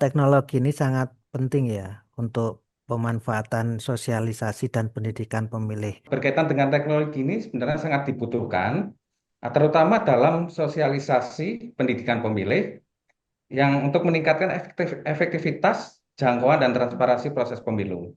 Teknologi ini sangat penting ya untuk pemanfaatan sosialisasi dan pendidikan pemilih. Berkaitan dengan teknologi ini sebenarnya sangat dibutuhkan, terutama dalam sosialisasi pendidikan pemilih yang untuk meningkatkan efektivitas, jangkauan, dan transparansi proses pemilu.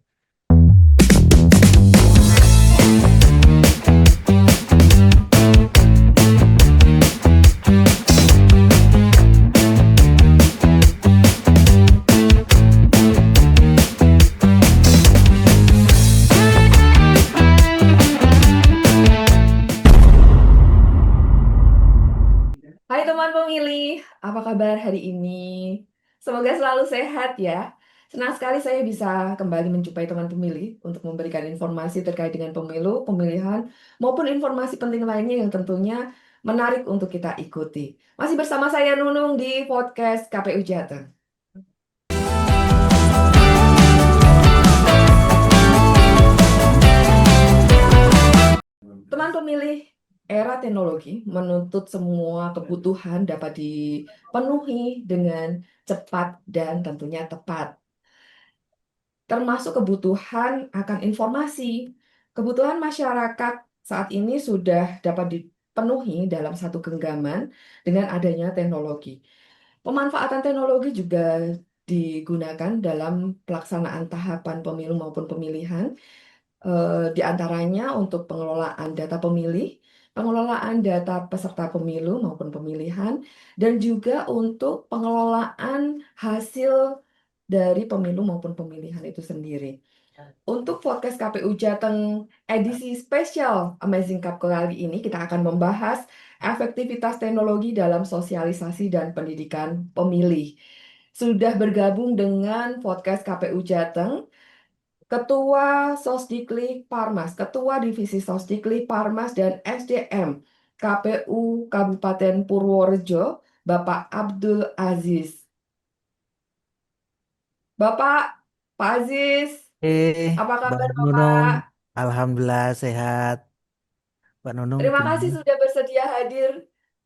Hai teman pemilih, apa kabar hari ini? Semoga selalu sehat ya. Senang sekali saya bisa kembali menjumpai teman pemilih untuk memberikan informasi terkait dengan pemilu, pemilihan, maupun informasi penting lainnya yang tentunya menarik untuk kita ikuti. Masih bersama saya Nunung di podcast KPU Jateng. Teman pemilih, era teknologi menuntut semua kebutuhan dapat dipenuhi dengan cepat dan tentunya tepat, termasuk kebutuhan akan informasi. Kebutuhan masyarakat saat ini sudah dapat dipenuhi dalam satu genggaman dengan adanya teknologi. Pemanfaatan teknologi juga digunakan dalam pelaksanaan tahapan pemilu maupun pemilihan, di antaranya untuk pengelolaan data pemilih, pengelolaan data peserta pemilu maupun pemilihan, dan juga untuk pengelolaan hasil dari pemilu maupun pemilihan itu sendiri. Untuk podcast KPU Jateng edisi spesial Amazing Cup kali ini, kita akan membahas efektivitas teknologi dalam sosialisasi dan pendidikan pemilih. Sudah bergabung dengan podcast KPU Jateng, Ketua Sosdiklik Parmas, Ketua Divisi Sosdiklik Parmas dan SDM KPU Kabupaten Purworejo, Bapak Abdul Aziz. Pak Aziz, apa Mbak kabar Nunung, Bapak? Alhamdulillah sehat. Mbak Nunung Terima kasih gimana? sudah bersedia hadir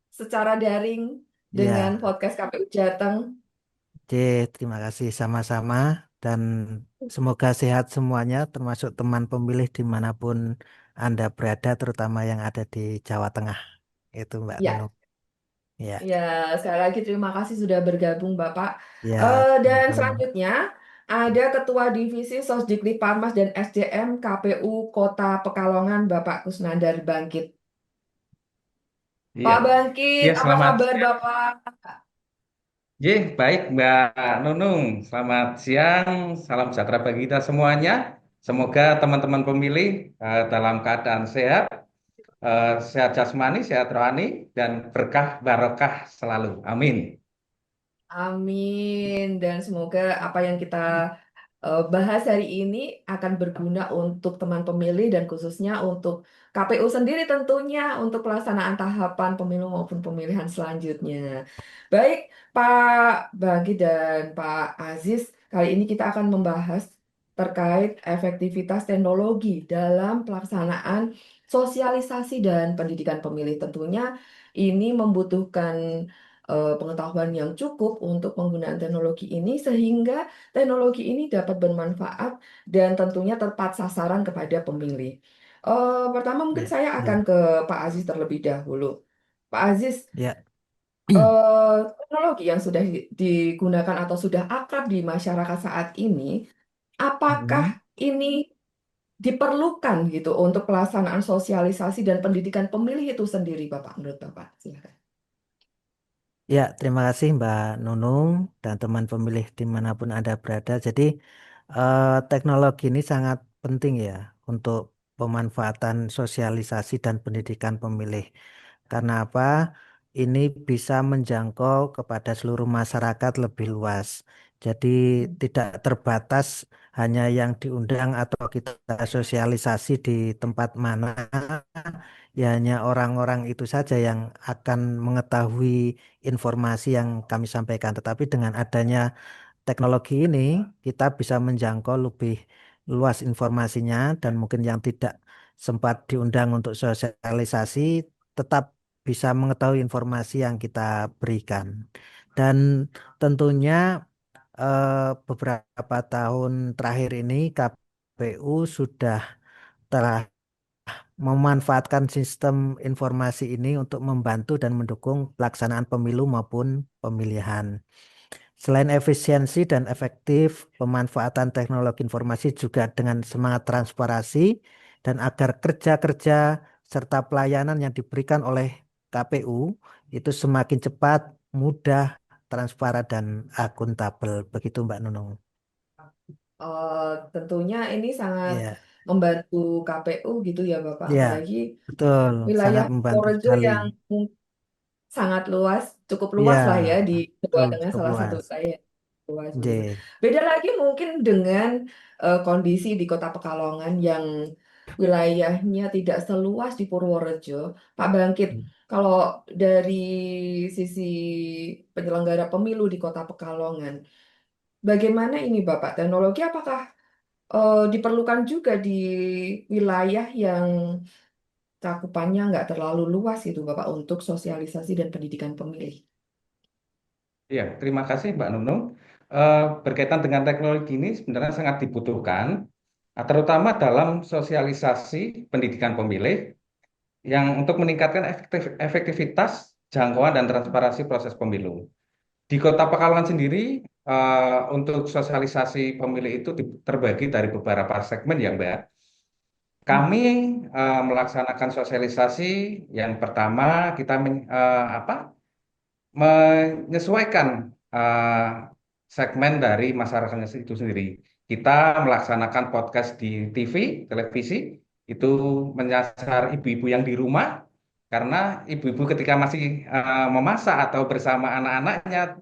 secara daring dengan Ya, podcast KPU Jateng. C, terima kasih sama-sama dan semoga sehat semuanya, termasuk teman pemilih dimanapun Anda berada, terutama yang ada di Jawa Tengah. Itu Mbak Ya, Nunung. Ya, ya, sekali lagi terima kasih sudah bergabung Bapak. ya, Dan sama-sama. selanjutnya ada Ketua Divisi Sosdiklik Parmas dan SDM KPU Kota Pekalongan Bapak Kusnandar Bangkit. Iya, Pak Bangkit, ya apa selamat. kabar Bapak? Baik Mbak Nunung. Selamat siang, salam sejahtera bagi kita semuanya. Semoga teman-teman pemilih dalam keadaan sehat, sehat jasmani, sehat rohani, dan berkah barokah selalu. Amin. Amin. Dan semoga apa yang kita bahas hari ini akan berguna untuk teman pemilih dan khususnya untuk KPU sendiri tentunya untuk pelaksanaan tahapan pemilu maupun pemilihan selanjutnya. Baik, Pak Bagi dan Pak Aziz, kali ini kita akan membahas terkait efektivitas teknologi dalam pelaksanaan sosialisasi dan pendidikan pemilih. Tentunya ini membutuhkan pengetahuan yang cukup untuk penggunaan teknologi ini sehingga teknologi ini dapat bermanfaat dan tentunya tepat sasaran kepada pemilih. Pertama mungkin Ya, saya akan ya, ke Pak Aziz terlebih dahulu. Pak Aziz, ya. teknologi yang sudah digunakan atau sudah akrab di masyarakat saat ini, apakah Hmm. ini diperlukan gitu untuk pelaksanaan sosialisasi dan pendidikan pemilih itu sendiri, Bapak? Menurut Bapak, silakan. Ya, terima kasih Mbak Nunung dan teman pemilih dimanapun Anda berada. Jadi, teknologi ini sangat penting ya untuk pemanfaatan sosialisasi dan pendidikan pemilih. Karena apa? Ini bisa menjangkau kepada seluruh masyarakat lebih luas. Jadi, tidak terbatas hanya yang diundang atau kita sosialisasi di tempat mana, ya hanya orang-orang itu saja yang akan mengetahui informasi yang kami sampaikan. Tetapi dengan adanya teknologi ini, kita bisa menjangkau lebih luas informasinya dan mungkin yang tidak sempat diundang untuk sosialisasi tetap bisa mengetahui informasi yang kita berikan. Dan tentunya beberapa tahun terakhir ini KPU sudah telah memanfaatkan sistem informasi ini untuk membantu dan mendukung pelaksanaan pemilu maupun pemilihan. Selain efisiensi dan efektif, pemanfaatan teknologi informasi juga dengan semangat transparansi dan agar kerja-kerja serta pelayanan yang diberikan oleh KPU itu semakin cepat, mudah, transparan, dan akuntabel. Begitu Mbak Nunung. Tentunya ini sangat Iya, membantu KPU gitu ya Bapak, iya, apalagi betul. wilayah Sangat membantu Purworejo sekali. yang sangat luas, cukup Iya, luas lah ya di Jawa betul, Tengah, cukup salah satu luas. wilayah yang luas begitu. J. Beda lagi mungkin dengan kondisi di Kota Pekalongan yang wilayahnya tidak seluas di Purworejo. Pak Bangkit, kalau dari sisi penyelenggara pemilu di Kota Pekalongan, bagaimana ini Bapak? Teknologi apakah diperlukan juga di wilayah yang cakupannya nggak terlalu luas itu Bapak untuk sosialisasi dan pendidikan pemilih? Iya, terima kasih Mbak Nunung. Berkaitan dengan teknologi ini sebenarnya sangat dibutuhkan, terutama dalam sosialisasi pendidikan pemilih yang untuk meningkatkan efektivitas, jangkauan, dan transparansi proses pemilu. Di Kota Pekalongan sendiri, untuk sosialisasi pemilih itu terbagi dari beberapa segmen ya Mbak. Hmm. Kami melaksanakan sosialisasi yang pertama kita menyesuaikan segmen dari masyarakatnya itu sendiri. Kita melaksanakan podcast di TV, televisi, itu menyasar ibu-ibu yang di rumah, karena ibu-ibu ketika masih memasak atau bersama anak-anaknya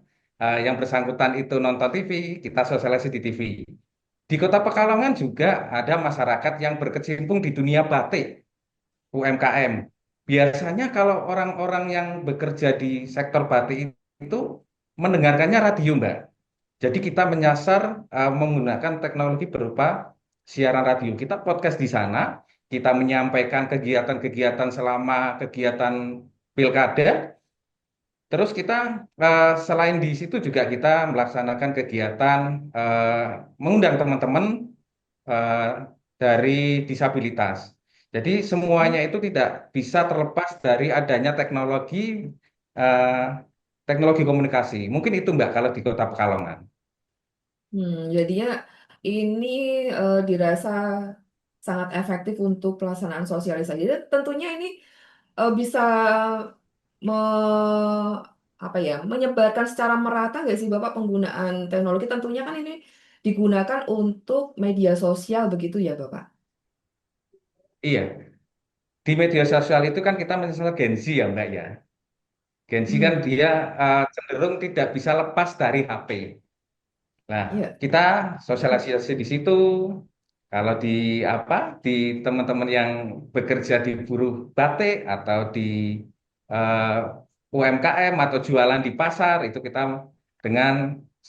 yang bersangkutan itu nonton TV, kita sosialisasi di TV. Di Kota Pekalongan juga ada masyarakat yang berkecimpung di dunia batik, UMKM. Biasanya kalau orang-orang yang bekerja di sektor batik itu mendengarkannya radio, Mbak. Jadi kita menyasar menggunakan teknologi berupa siaran radio. Kita podcast di sana, kita menyampaikan kegiatan-kegiatan selama kegiatan pilkada. Terus kita selain di situ juga kita melaksanakan kegiatan eh, mengundang teman-teman eh, dari disabilitas. Jadi semuanya itu tidak bisa terlepas dari adanya eh, teknologi komunikasi. Mungkin itu Mbak kalau di Kota Pekalongan. Jadinya ini dirasa sangat efektif untuk pelaksanaan sosialisasi. Jadi tentunya ini bisa me, apa ya, menyebarkan secara merata nggak sih Bapak penggunaan teknologi? Tentunya kan ini digunakan untuk media sosial begitu ya Bapak? Iya, di media sosial itu kan kita misalnya Gen Z ya Mbak ya. Gen Z kan Hmm, dia cenderung tidak bisa lepas dari HP. Nah, iya. kita sosialisasi di situ. Kalau di di teman-teman yang bekerja di buruh batik atau di UMKM atau jualan di pasar itu kita dengan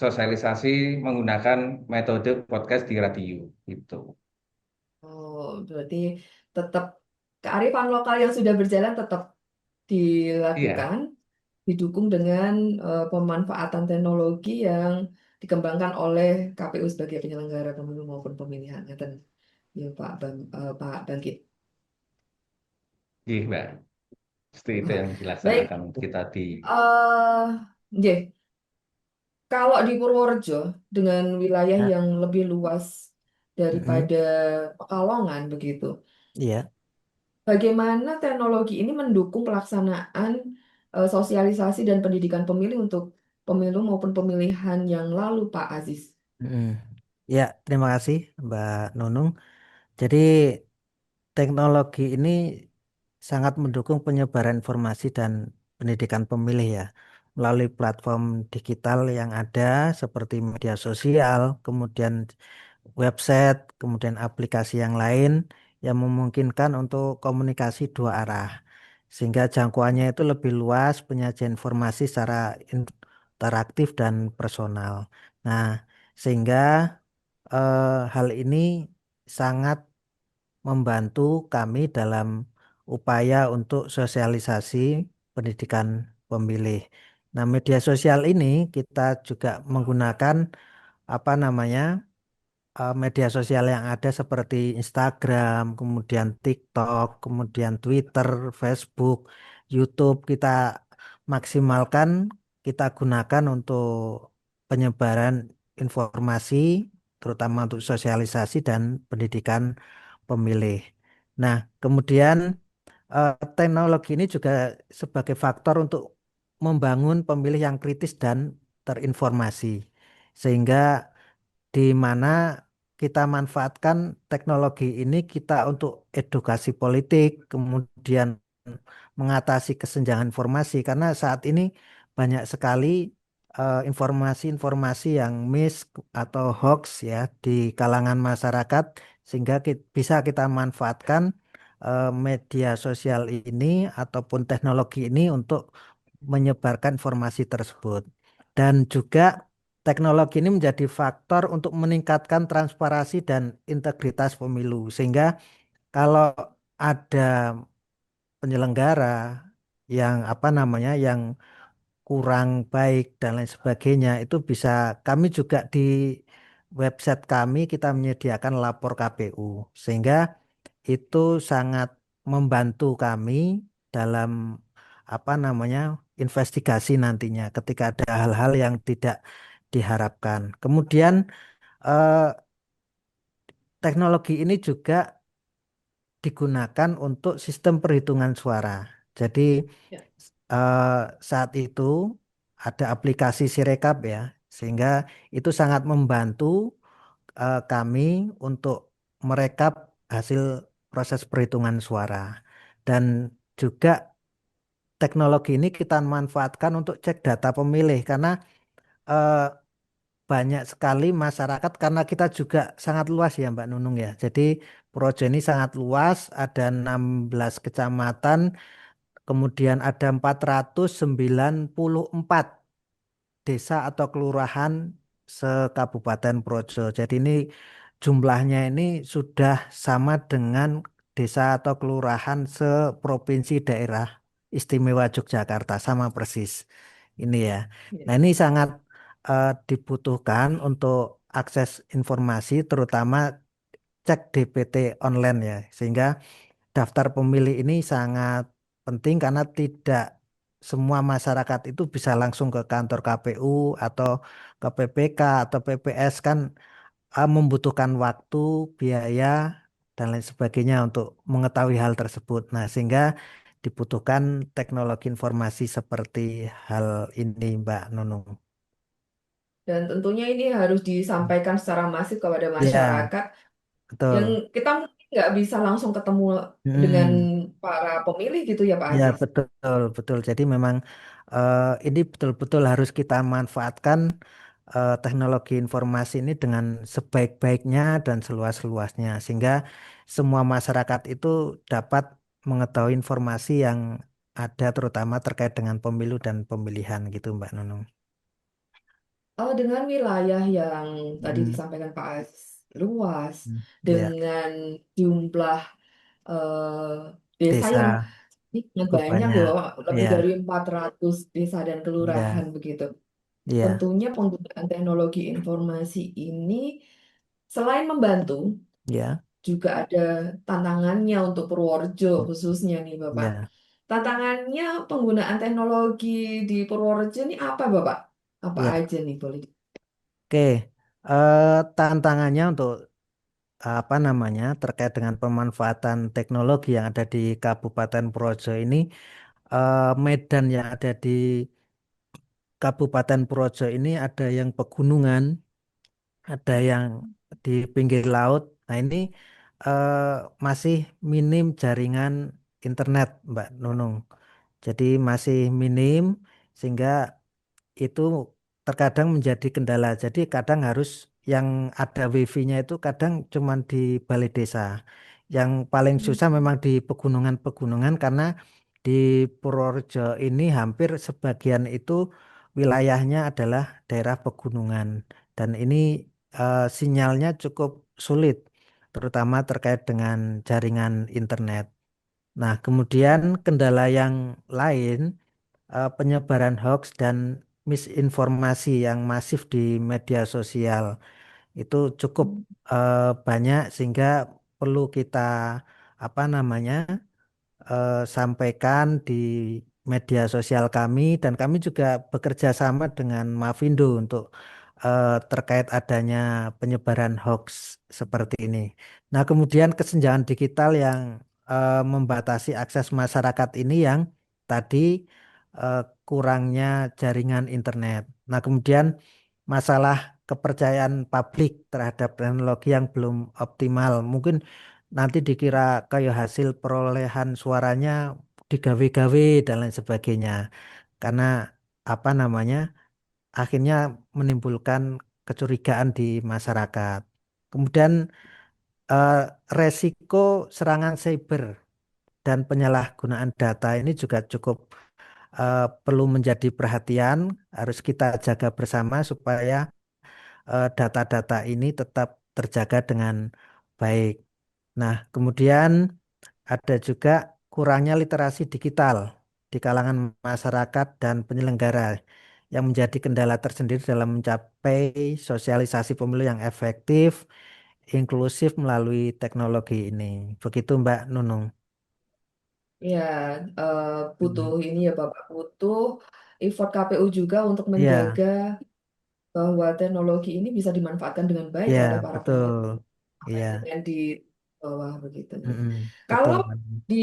sosialisasi menggunakan metode podcast di radio itu. Oh, berarti tetap kearifan lokal yang sudah berjalan tetap Iya, dilakukan, didukung dengan pemanfaatan teknologi yang dikembangkan oleh KPU sebagai penyelenggara pemilu maupun pemilihan. Ngeten, ya Pak Bangkit. iya Mbak. Itu yang Baik, dilaksanakan kita di. nggih. Kalau di Purworejo dengan wilayah Ya, yang lebih luas mm-mm. daripada Pekalongan begitu, Iya. bagaimana teknologi ini mendukung pelaksanaan sosialisasi dan pendidikan pemilih untuk pemilu maupun pemilihan yang lalu, Pak Aziz? Mm-mm. Ya, terima kasih Mbak Nunung. Jadi teknologi ini sangat mendukung penyebaran informasi dan pendidikan pemilih ya melalui platform digital yang ada seperti media sosial, kemudian website, kemudian aplikasi yang lain yang memungkinkan untuk komunikasi dua arah sehingga jangkauannya itu lebih luas, penyajian informasi secara interaktif dan personal. Nah, sehingga hal ini sangat membantu kami dalam upaya untuk sosialisasi pendidikan pemilih. Nah, media sosial ini kita juga menggunakan apa namanya media sosial yang ada seperti Instagram, kemudian TikTok, kemudian Twitter, Facebook, YouTube kita maksimalkan, kita gunakan untuk penyebaran informasi, terutama untuk sosialisasi dan pendidikan pemilih. Nah, kemudian teknologi ini juga sebagai faktor untuk membangun pemilih yang kritis dan terinformasi, sehingga di mana kita manfaatkan teknologi ini kita untuk edukasi politik, kemudian mengatasi kesenjangan informasi karena saat ini banyak sekali informasi-informasi yang miss atau hoax ya di kalangan masyarakat sehingga bisa kita manfaatkan media sosial ini ataupun teknologi ini untuk menyebarkan informasi tersebut. Dan juga teknologi ini menjadi faktor untuk meningkatkan transparansi dan integritas pemilu. Sehingga kalau ada penyelenggara yang apa namanya yang kurang baik dan lain sebagainya itu bisa kami juga di website kami kita menyediakan lapor KPU sehingga itu sangat membantu kami dalam apa namanya investigasi nantinya ketika ada hal-hal yang tidak diharapkan. Kemudian eh, teknologi ini juga digunakan untuk sistem perhitungan suara. Jadi Ya. eh, saat itu ada aplikasi Sirekap ya, sehingga itu sangat membantu kami untuk merekap hasil proses perhitungan suara. Dan juga teknologi ini kita manfaatkan untuk cek data pemilih karena eh, banyak sekali masyarakat karena kita juga sangat luas ya Mbak Nunung ya. Jadi Projo ini sangat luas, ada 16 kecamatan, kemudian ada 494 desa atau kelurahan se-Kabupaten Projo. Jadi ini jumlahnya ini sudah sama dengan desa atau kelurahan seprovinsi daerah istimewa Yogyakarta, sama persis. Ini ya. Ya. Nah ini sangat dibutuhkan untuk akses informasi, terutama cek DPT online ya. Sehingga daftar pemilih ini sangat penting karena tidak semua masyarakat itu bisa langsung ke kantor KPU atau ke PPK atau PPS kan membutuhkan waktu, biaya, dan lain sebagainya untuk mengetahui hal tersebut. Nah, sehingga dibutuhkan teknologi informasi seperti hal ini, Mbak Nunung. Dan tentunya ini harus disampaikan secara masif kepada Ya, masyarakat yang betul. kita mungkin nggak bisa langsung ketemu dengan Hmm. para pemilih gitu ya Pak Ya, Aziz. betul, betul. Jadi memang eh, ini betul-betul harus kita manfaatkan teknologi informasi ini dengan sebaik-baiknya dan seluas-luasnya sehingga semua masyarakat itu dapat mengetahui informasi yang ada terutama terkait dengan pemilu dan pemilihan gitu, Mbak Nunung. Dengan wilayah yang tadi Hmm, disampaikan Pak Aziz luas, hmm. Ya, dengan jumlah eh, desa yang desa sangat cukup banyak banyak. loh, lebih Ya, dari 400 desa dan kelurahan ya, begitu. ya, Tentunya penggunaan teknologi informasi ini selain membantu, ya, juga ada tantangannya untuk Purworejo khususnya nih Bapak. ya, Tantangannya penggunaan teknologi di Purworejo ini apa Bapak? Apa ya. aja nih boleh? Oke, tantangannya untuk apa namanya terkait dengan pemanfaatan teknologi yang ada di Kabupaten Projo ini medan yang ada di Kabupaten Projo ini ada yang pegunungan, ada yang di pinggir laut. Nah ini eh, masih minim jaringan internet, Mbak Nunung. Jadi masih minim sehingga itu terkadang menjadi kendala. Jadi kadang harus yang ada wifi-nya itu kadang cuma di balai desa. Yang paling susah memang di pegunungan-pegunungan karena di Purworejo ini hampir sebagian itu wilayahnya adalah daerah pegunungan dan ini sinyalnya cukup sulit, terutama terkait dengan jaringan internet. Nah, kemudian kendala yang lain penyebaran hoax dan misinformasi yang masif di media sosial itu cukup banyak sehingga perlu kita apa namanya sampaikan di media sosial kami dan kami juga bekerja sama dengan Mavindo untuk terkait adanya penyebaran hoax seperti ini. Nah, kemudian kesenjangan digital yang membatasi akses masyarakat ini yang tadi kurangnya jaringan internet. Nah, kemudian masalah kepercayaan publik terhadap teknologi yang belum optimal. Mungkin nanti dikira kayak hasil perolehan suaranya digawe-gawe dan lain sebagainya. Karena apa namanya? Akhirnya menimbulkan kecurigaan di masyarakat. Kemudian eh, resiko serangan cyber dan penyalahgunaan data ini juga cukup perlu menjadi perhatian, harus kita jaga bersama supaya data-data ini tetap terjaga dengan baik. Nah, kemudian ada juga kurangnya literasi digital di kalangan masyarakat dan penyelenggara yang menjadi kendala tersendiri dalam mencapai sosialisasi pemilu yang efektif, inklusif melalui teknologi ini. Begitu Mbak Nunung. Ya, eh, butuh Mm. ini ya Bapak, butuh effort KPU juga untuk Ya, menjaga bahwa teknologi ini bisa dimanfaatkan dengan baik ya, oleh para betul. penyelenggara Iya, yang di bawah begitu. mm-mm, betul. Kalau di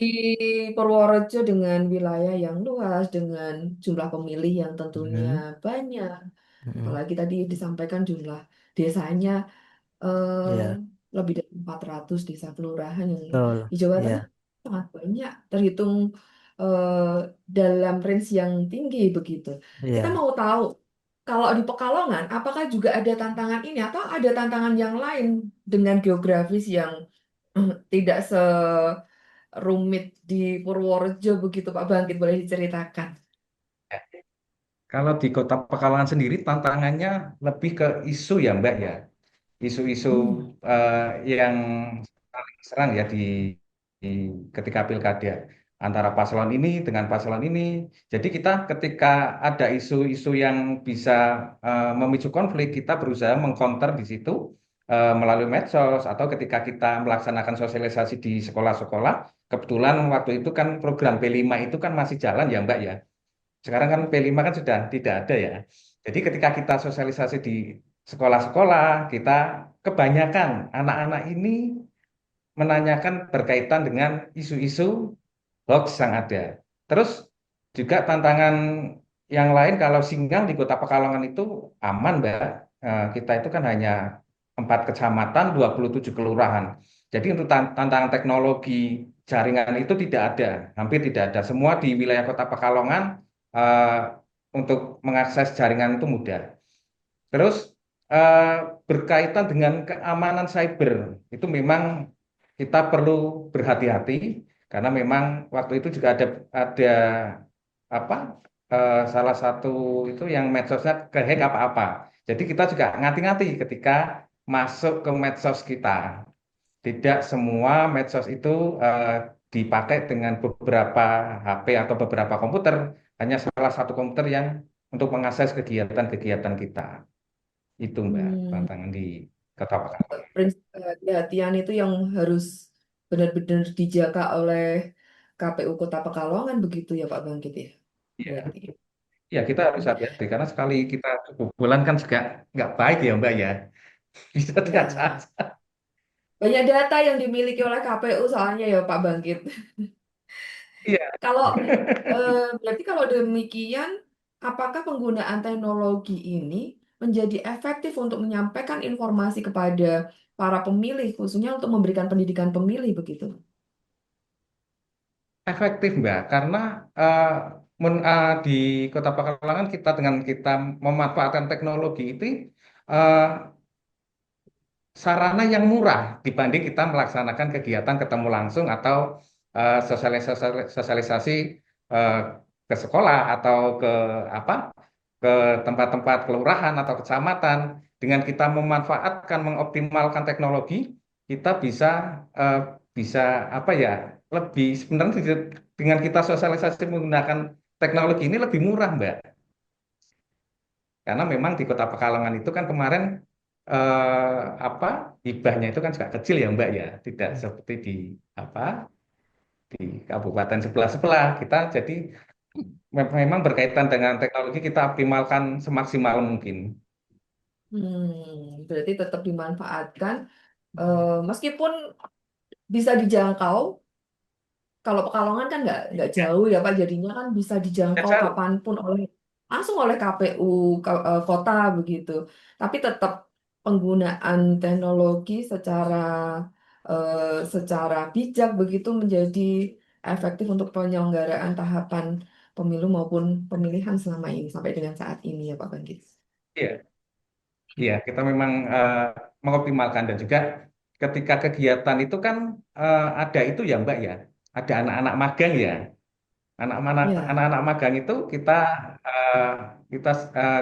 Purworejo dengan wilayah yang luas, dengan jumlah pemilih yang tentunya Mm-mm, banyak, mm-mm. apalagi tadi disampaikan jumlah desanya eh, Iya, lebih dari 400 desa kelurahan yang betul. di Jawa Tengah Iya, sangat banyak, terhitung eh, dalam range yang tinggi begitu. Kita iya. mau tahu kalau di Pekalongan, apakah juga ada tantangan ini atau ada tantangan yang lain dengan geografis yang tidak serumit di Purworejo begitu Pak Bangkit, boleh diceritakan? Kalau di Kota Pekalongan sendiri tantangannya lebih ke isu ya Mbak ya. Isu-isu Hmm. yang paling serang ya di ketika pilkada antara paslon ini dengan paslon ini. Jadi kita ketika ada isu-isu yang bisa memicu konflik, kita berusaha mengcounter di situ melalui medsos atau ketika kita melaksanakan sosialisasi di sekolah-sekolah. Kebetulan waktu itu kan program P5 itu kan masih jalan ya Mbak ya. Sekarang kan P5 kan sudah tidak ada ya. Jadi ketika kita sosialisasi di sekolah-sekolah, kita kebanyakan anak-anak ini menanyakan berkaitan dengan isu-isu hoax yang ada. Terus juga tantangan yang lain kalau Singgang di Kota Pekalongan itu aman, Mbak. Kita itu kan hanya 4 kecamatan, 27 kelurahan. Jadi untuk tantangan teknologi jaringan itu tidak ada, hampir tidak ada. Semua di wilayah Kota Pekalongan eh, untuk mengakses jaringan itu mudah. Terus eh, berkaitan dengan keamanan cyber itu memang kita perlu berhati-hati karena memang waktu itu juga ada apa salah satu itu yang medsosnya kehack apa-apa. Jadi kita juga ngati-ngati ketika masuk ke medsos kita. Tidak semua medsos itu eh, dipakai dengan beberapa HP atau beberapa komputer, hanya salah satu komputer yang untuk mengakses kegiatan-kegiatan kita. Itu Mbak, Hmm. tantangan di Kota Pekalongan. Prinsip kehati-hatian itu yang harus benar-benar dijaga oleh KPU Kota Pekalongan begitu ya Pak Bangkit ya. Iya, Berarti. ya kita harus hati-hati karena sekali kita kebobolan kan juga nggak baik ya Mbak ya. Bisa dengan Ya, saja. banyak data yang dimiliki oleh KPU soalnya ya Pak Bangkit. Iya. Kalau berarti kalau demikian, apakah penggunaan teknologi ini menjadi efektif untuk menyampaikan informasi kepada para pemilih, khususnya untuk memberikan pendidikan pemilih begitu? Efektif Mbak, karena di Kota Pekalongan kita dengan kita memanfaatkan teknologi itu eh, sarana yang murah dibanding kita melaksanakan kegiatan ketemu langsung atau sosialisasi eh, ke sekolah atau ke apa ke tempat-tempat kelurahan atau kecamatan. Dengan kita memanfaatkan mengoptimalkan teknologi, kita bisa eh, bisa apa ya lebih sebenarnya dengan kita sosialisasi menggunakan teknologi ini lebih murah Mbak. Karena memang di Kota Pekalongan itu kan kemarin apa hibahnya itu kan juga kecil ya Mbak ya, tidak seperti di apa di kabupaten sebelah-sebelah kita. Jadi memang berkaitan dengan teknologi kita optimalkan semaksimal mungkin. Berarti tetap dimanfaatkan meskipun bisa dijangkau. Kalau Pekalongan kan nggak Ya, jauh ya Pak, jadinya kan bisa tidak dijangkau jauh. kapanpun oleh langsung oleh KPU kota begitu. Tapi tetap penggunaan teknologi secara bijak begitu menjadi efektif untuk penyelenggaraan tahapan pemilu maupun pemilihan selama ini sampai dengan saat ini ya Pak Bangkit. Iya, iya, kita memang mengoptimalkan dan juga ketika kegiatan itu kan ada itu ya Mbak ya, ada anak-anak magang ya. Ya. Anak-anak magang itu eh, kita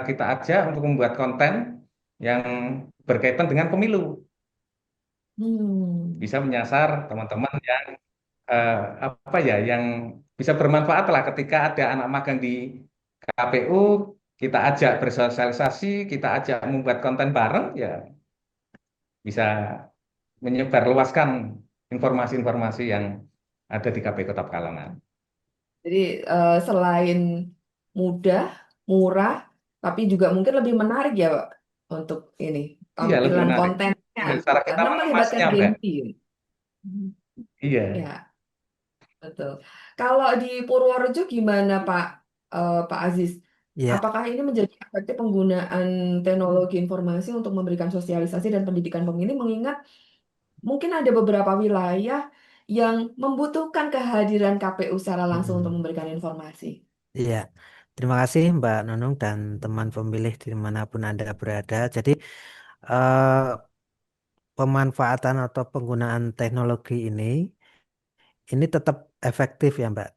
kita ajak untuk membuat konten yang berkaitan dengan pemilu. Hmm. Bisa menyasar teman-teman yang eh, apa ya, yang bisa bermanfaat lah ketika ada anak magang di KPU, kita ajak bersosialisasi, kita ajak membuat konten bareng, ya bisa menyebarluaskan informasi-informasi yang ada di KPU Kota Pekalongan. Jadi selain mudah, murah, tapi juga mungkin lebih menarik ya Pak untuk ini Iya, lebih tampilan menarik. kontennya Iya, cara kita karena melibatkan mengemasnya, Mbak. Gen Z. Hmm. Iya. Ya, betul. Kalau di Purworejo gimana Pak Aziz? Ya, Apakah ini menjadi efektif penggunaan teknologi informasi untuk memberikan sosialisasi dan pendidikan pemilih mengingat mungkin ada beberapa wilayah yang membutuhkan kehadiran KPU secara langsung untuk mm, memberikan informasi? iya. Terima kasih Mbak Nunung dan teman pemilih dimanapun Anda berada. Jadi eh, pemanfaatan atau penggunaan teknologi ini tetap efektif ya Mbak.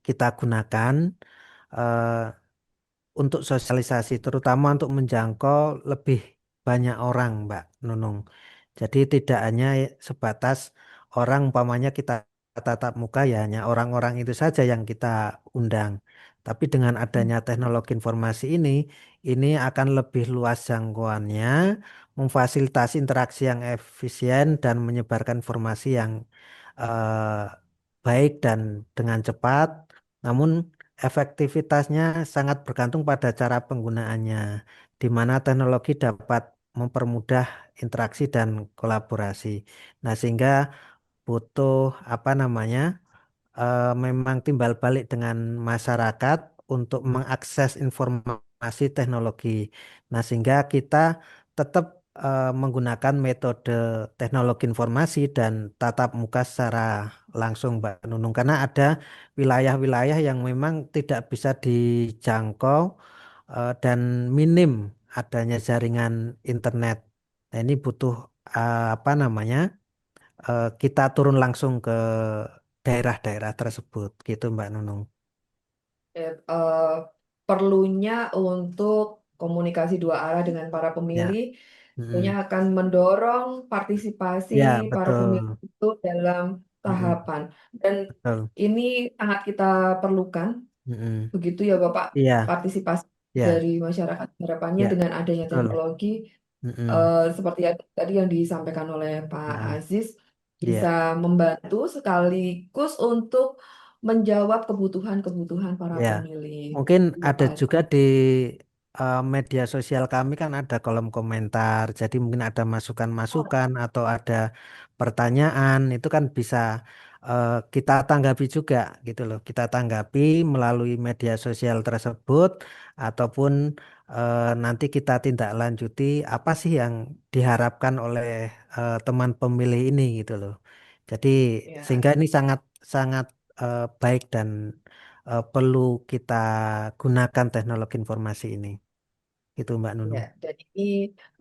Kita gunakan eh, untuk sosialisasi, terutama untuk menjangkau lebih banyak orang, Mbak Nunung. Jadi tidak hanya sebatas orang, umpamanya kita tatap muka ya hanya orang-orang itu saja yang kita undang. Tapi dengan adanya teknologi informasi ini akan lebih luas jangkauannya, memfasilitasi interaksi yang efisien dan menyebarkan informasi yang eh, baik dan dengan cepat. Namun efektivitasnya sangat bergantung pada cara penggunaannya, di mana teknologi dapat mempermudah interaksi dan kolaborasi. Nah, sehingga butuh apa namanya? Memang timbal balik dengan masyarakat untuk mengakses informasi teknologi. Nah, sehingga kita tetap menggunakan metode teknologi informasi dan tatap muka secara langsung, Mbak Nunung, karena ada wilayah-wilayah yang memang tidak bisa dijangkau dan minim adanya jaringan internet. Nah, ini butuh apa namanya? Kita turun langsung ke daerah-daerah tersebut gitu Mbak Nunung. eh, Perlunya untuk komunikasi dua arah dengan para Ya, pemilih, tentunya mm-mm. akan mendorong partisipasi Ya para pemilih betul. itu dalam Mm-mm. tahapan. Dan Betul. ini sangat kita perlukan, Mm-mm. begitu ya Bapak, Iya, partisipasi ya, dari masyarakat. Harapannya ya, dengan adanya betul. teknologi, Mm-mm. seperti tadi yang disampaikan oleh Pak Mm-mm. Aziz, bisa Ya, membantu sekaligus untuk menjawab kebutuhan-kebutuhan para ya. pemilih. Mungkin Ya, ada Pak juga Aziz. di media sosial kami kan ada kolom komentar. Jadi mungkin ada masukan-masukan atau ada pertanyaan itu kan bisa kita tanggapi juga gitu loh. Kita tanggapi melalui media sosial tersebut ataupun nanti kita tindak lanjuti apa sih yang diharapkan oleh teman pemilih ini gitu loh. Jadi Ya. sehingga ini sangat sangat baik dan perlu kita gunakan teknologi informasi ini. Itu Mbak Ya, Nunung. dan ini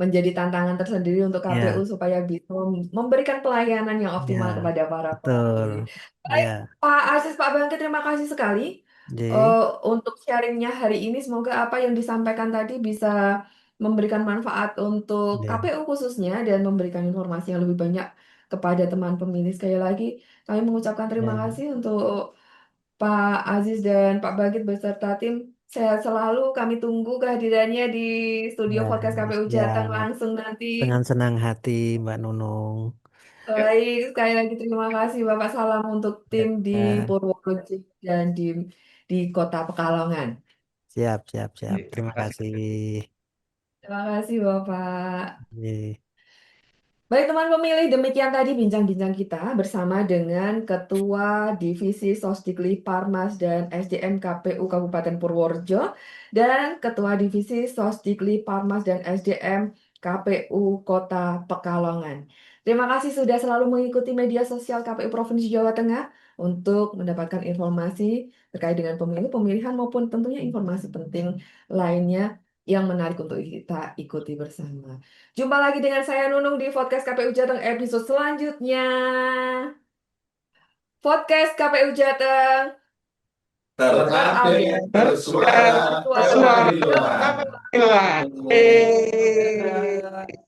menjadi tantangan tersendiri untuk KPU Ya, supaya bisa memberikan pelayanan yang optimal ya, kepada para betul. pemilih. Baik, Ya, Pak Aziz, Pak Bangkit, terima kasih sekali J. untuk sharingnya hari ini. Semoga apa yang disampaikan tadi bisa memberikan manfaat untuk Ya, KPU khususnya dan memberikan informasi yang lebih banyak kepada teman pemilih. Sekali lagi, kami mengucapkan terima ya, kasih untuk Pak Aziz dan Pak Bangkit beserta tim. Sehat selalu. Kami tunggu kehadirannya di studio Ya, podcast KPU Jateng siap. langsung nanti. Dengan senang hati, Mbak Nunung. Baik, sekali lagi terima kasih Bapak. Salam untuk tim di Ya, Purworejo dan di Kota Pekalongan. siap, siap, siap. Terima Terima kasih. kasih. Terima kasih Bapak. Ye. Baik teman pemilih, demikian tadi bincang-bincang kita bersama dengan Ketua Divisi Sosdikli Parmas dan SDM KPU Kabupaten Purworejo dan Ketua Divisi Sosdikli Parmas dan SDM KPU Kota Pekalongan. Terima kasih sudah selalu mengikuti media sosial KPU Provinsi Jawa Tengah untuk mendapatkan informasi terkait dengan pemilu, pemilihan maupun tentunya informasi penting lainnya yang menarik untuk kita ikuti bersama. Jumpa lagi dengan saya Nunung di podcast KPU Jateng episode selanjutnya. Podcast KPU Jateng Terupdate, terupdate, bersuara, bersuara, Suara keadilan. keadilan. keadilan.